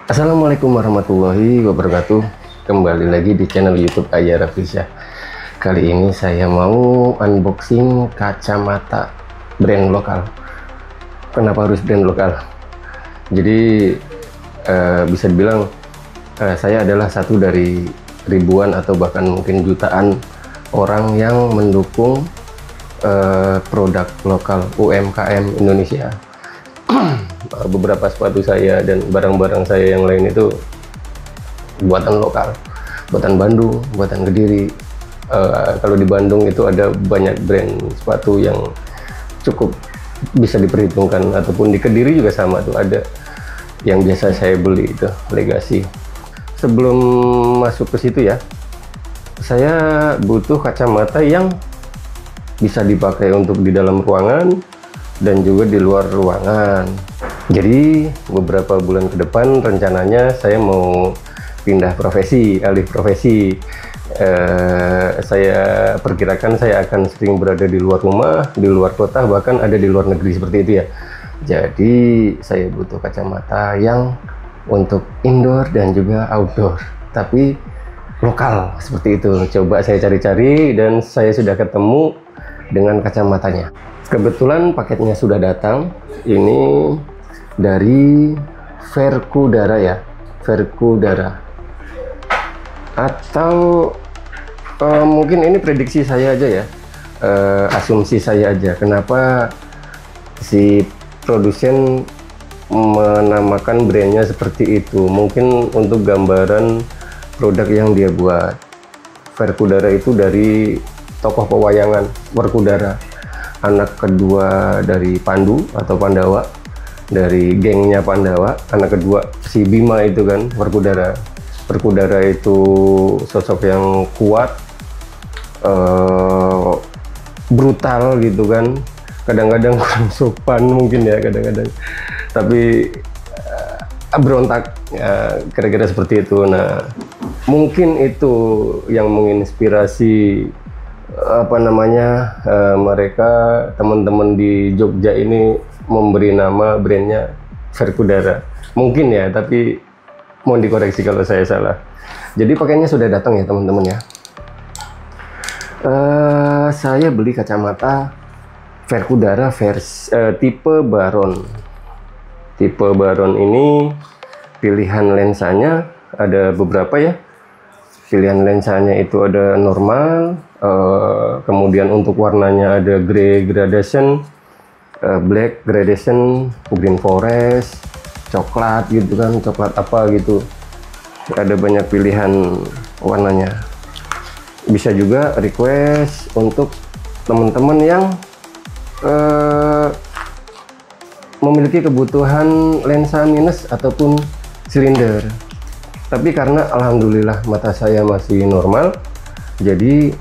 Assalamualaikum warahmatullahi wabarakatuh. Kembali lagi di channel YouTube Ayah Rafisya. Kali ini saya mau unboxing kacamata brand lokal. Kenapa harus brand lokal? Jadi bisa dibilang saya adalah satu dari ribuan atau bahkan mungkin jutaan orang yang mendukung produk lokal UMKM Indonesia. Beberapa sepatu saya dan barang-barang saya yang lain itu buatan lokal, buatan Bandung, buatan Kediri. Kalau di Bandung itu ada banyak brand sepatu yang cukup bisa diperhitungkan, ataupun di Kediri juga sama tuh, ada yang biasa saya beli itu Legacy. Sebelum masuk ke situ ya, saya butuh kacamata yang bisa dipakai untuk di dalam ruangan dan juga di luar ruangan. Jadi beberapa bulan ke depan rencananya saya mau pindah profesi, alih profesi. Saya perkirakan saya akan sering berada di luar rumah, di luar kota, bahkan ada di luar negeri seperti itu ya. Jadi saya butuh kacamata yang untuk indoor dan juga outdoor, tapi lokal seperti itu. Coba saya cari-cari dan saya sudah ketemu dengan kacamatanya. Kebetulan paketnya sudah datang. Ini dari Verkudara ya, Verkudara. Atau mungkin ini prediksi saya aja ya, asumsi saya aja. Kenapa si produsen menamakan brandnya seperti itu? Mungkin untuk gambaran produk yang dia buat. Verkudara itu dari tokoh pewayangan Werkudara, anak kedua dari Pandu atau Pandawa, dari gengnya Pandawa. Anak kedua si Bima itu kan Werkudara. Werkudara itu sosok yang kuat, brutal gitu kan, kadang-kadang kurang sopan mungkin ya, kadang-kadang, tapi berontak ya, kira-kira seperti itu. Nah, mungkin itu yang menginspirasi mereka, teman-teman di Jogja ini memberi nama brandnya Verkudara. Mungkin ya, tapi mohon dikoreksi kalau saya salah. Jadi pakainya sudah datang ya teman-teman ya. Saya beli kacamata Verkudara tipe Baron. Tipe Baron ini pilihan lensanya ada beberapa ya. Pilihan lensanya itu ada normal, kemudian untuk warnanya ada grey gradation, black gradation, green forest, coklat gitu kan, coklat apa gitu. Ada banyak pilihan warnanya. Bisa juga request untuk teman-teman yang memiliki kebutuhan lensa minus ataupun silinder. Tapi karena alhamdulillah mata saya masih normal, jadi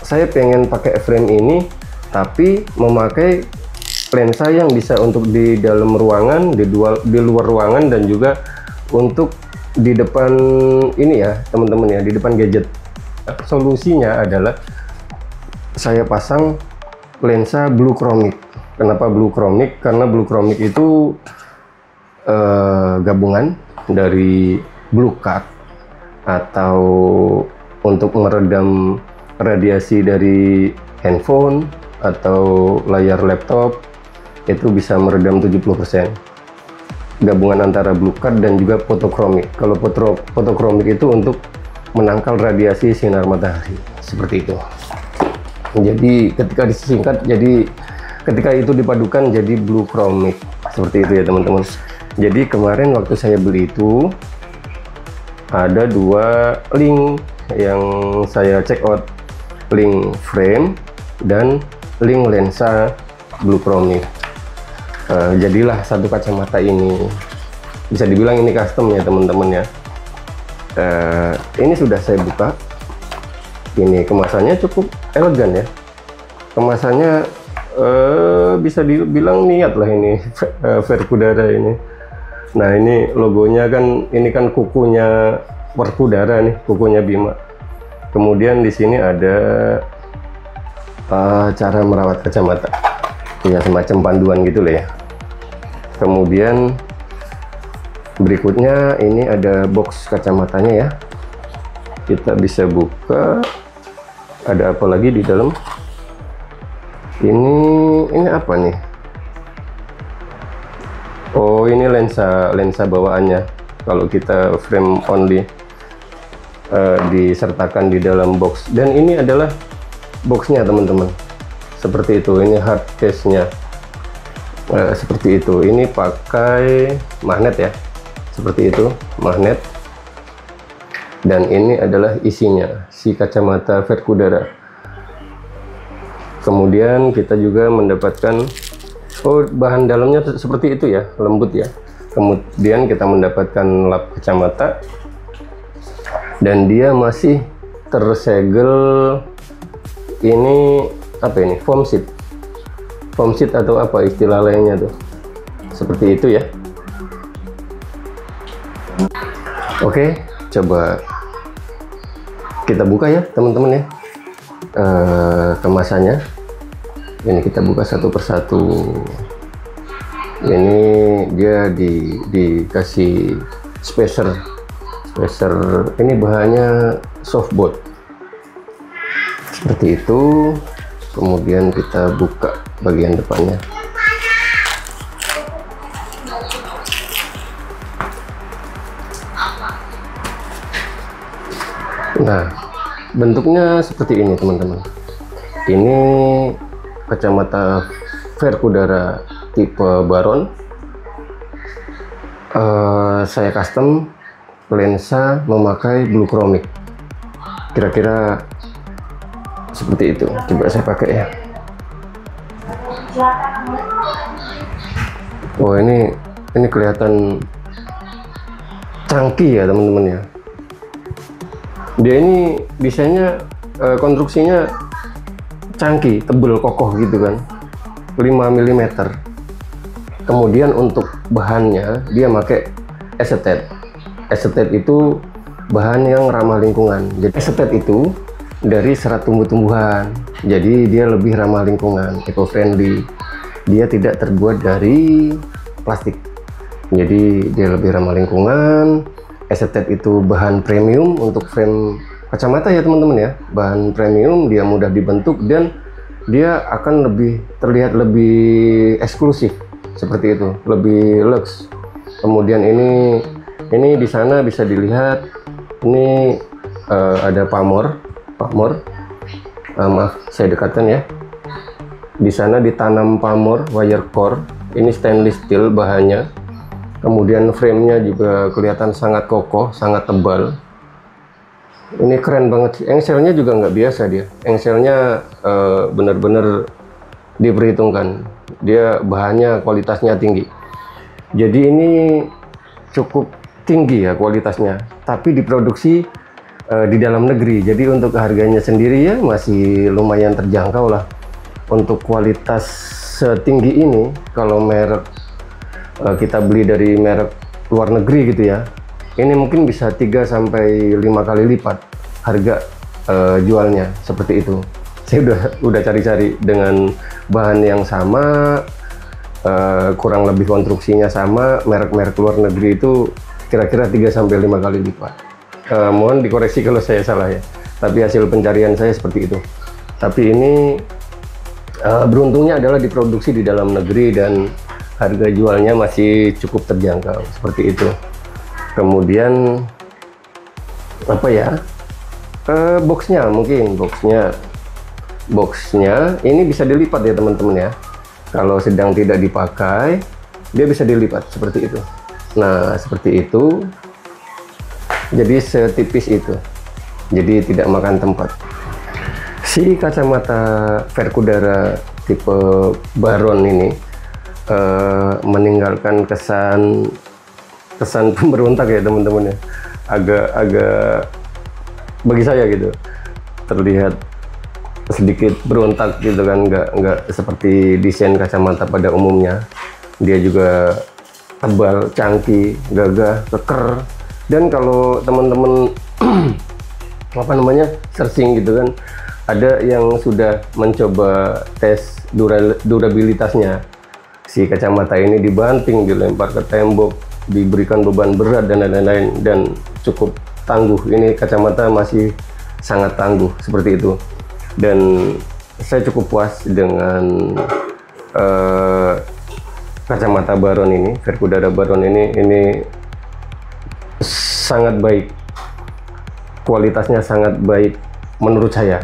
saya pengen pakai frame ini tapi memakai lensa yang bisa untuk di dalam ruangan, di luar ruangan, dan juga untuk di depan ini ya teman-teman ya, di depan gadget. Solusinya adalah saya pasang lensa blue chromic. Kenapa blue chromic? Karena blue chromic itu gabungan dari blue cut atau untuk meredam radiasi dari handphone atau layar laptop, itu bisa meredam 70%. Gabungan antara blue cut dan juga photochromik. Kalau photochromik itu untuk menangkal radiasi sinar matahari, seperti itu. Jadi ketika disingkat, jadi ketika itu dipadukan jadi blue chromic, seperti itu ya teman-teman. Jadi kemarin waktu saya beli itu ada dua link yang saya check out, link frame dan link lensa blue chromic. Jadilah satu kacamata ini. Bisa dibilang ini custom ya teman-teman ya. Ini sudah saya buka. Ini kemasannya cukup elegan ya. Kemasannya bisa dibilang niat lah ini Verkudara ini. Nah, ini logonya kan, ini kan kukunya Werkudara nih, kukunya Bima. Kemudian di sini ada cara merawat kacamata. Ya semacam panduan gitu lah ya. Kemudian Berikutnya ini ada box kacamatanya ya. Kita bisa buka. Ada apa lagi di dalam? Ini apa nih? Oh, ini lensa bawaannya. Kalau kita frame only disertakan di dalam box. Dan ini adalah boxnya teman-teman. Seperti itu. Ini hard case-nya. Seperti itu. Ini pakai magnet ya. Seperti itu, magnet. Dan ini adalah isinya, si kacamata Verkudara. Kemudian kita juga mendapatkan, oh, bahan dalamnya seperti itu ya, lembut ya. Kemudian kita mendapatkan lap kacamata, dan dia masih tersegel. Ini apa ini? Foam sheet atau apa istilah lainnya tuh? Seperti itu ya. Oke, coba kita buka ya teman-teman ya, kemasannya. Ini kita buka satu persatu. Ini dia dikasih spacer. Ini bahannya softboard seperti itu. Kemudian kita buka bagian depannya. Nah, bentuknya seperti ini teman-teman. Ini kacamata Verkudara tipe Baron. Saya custom lensa memakai blue chromic. Kira-kira seperti itu. Coba saya pakai ya. Oh, ini kelihatan canggih ya teman-teman ya. Dia ini desainnya, konstruksinya canggih, tebel, kokoh gitu kan, 5 mm. Kemudian untuk bahannya dia pakai acetate. Acetate itu bahan yang ramah lingkungan. Jadi acetate itu dari serat tumbuh-tumbuhan, jadi dia lebih ramah lingkungan, eco-friendly. Dia tidak terbuat dari plastik, jadi dia lebih ramah lingkungan. Acetate itu bahan premium untuk frame kacamata ya teman-teman ya. Bahan premium, dia mudah dibentuk dan dia akan terlihat lebih eksklusif seperti itu, lebih luxe. Kemudian ini di sana bisa dilihat, ini ada pamor. Maaf, saya dekatkan ya. Di sana ditanam pamor wire core. Ini stainless steel bahannya. Kemudian framenya juga kelihatan sangat kokoh, sangat tebal. Ini keren banget sih. Engselnya juga nggak biasa dia. Engselnya benar-benar diperhitungkan. Dia bahannya kualitasnya tinggi. Jadi ini cukup tinggi ya kualitasnya. Tapi diproduksi di dalam negeri. Jadi untuk harganya sendiri ya masih lumayan terjangkau lah. Untuk kualitas setinggi ini, kalau merek kita beli dari merek luar negeri gitu ya, ini mungkin bisa 3-5 kali lipat harga jualnya. Seperti itu. Saya udah cari-cari dengan bahan yang sama, kurang lebih konstruksinya sama, merek-merek luar negeri itu kira-kira 3-5 kali lipat. Mohon dikoreksi kalau saya salah ya, tapi hasil pencarian saya seperti itu. Tapi ini beruntungnya adalah diproduksi di dalam negeri dan harga jualnya masih cukup terjangkau, seperti itu. Kemudian apa ya, boxnya ini bisa dilipat ya teman-teman ya. Kalau sedang tidak dipakai, dia bisa dilipat seperti itu. Nah, seperti itu. Jadi setipis itu, jadi tidak makan tempat. Si kacamata Verkudara tipe Baron ini meninggalkan kesan pemberontak ya teman-teman ya. Agak bagi saya gitu terlihat sedikit berontak gitu kan, nggak seperti desain kacamata pada umumnya. Dia juga tebal, cangkih, gagah, keker. Dan kalau teman-teman searching gitu kan, ada yang sudah mencoba tes durabilitasnya. Si kacamata ini dibanting, dilempar ke tembok, diberikan beban berat dan lain-lain, dan cukup tangguh. Ini kacamata masih sangat tangguh seperti itu, dan saya cukup puas dengan kacamata Baron ini, Verkudara Baron ini sangat baik, kualitasnya sangat baik menurut saya.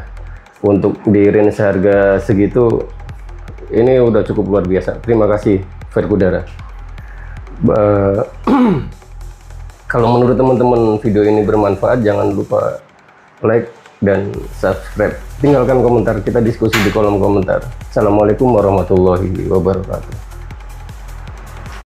Untuk di range harga segitu, ini udah cukup luar biasa. Terima kasih Verkudara. Kalau menurut teman-teman video ini bermanfaat, jangan lupa like dan subscribe. Tinggalkan komentar, kita diskusi di kolom komentar. Assalamualaikum warahmatullahi wabarakatuh.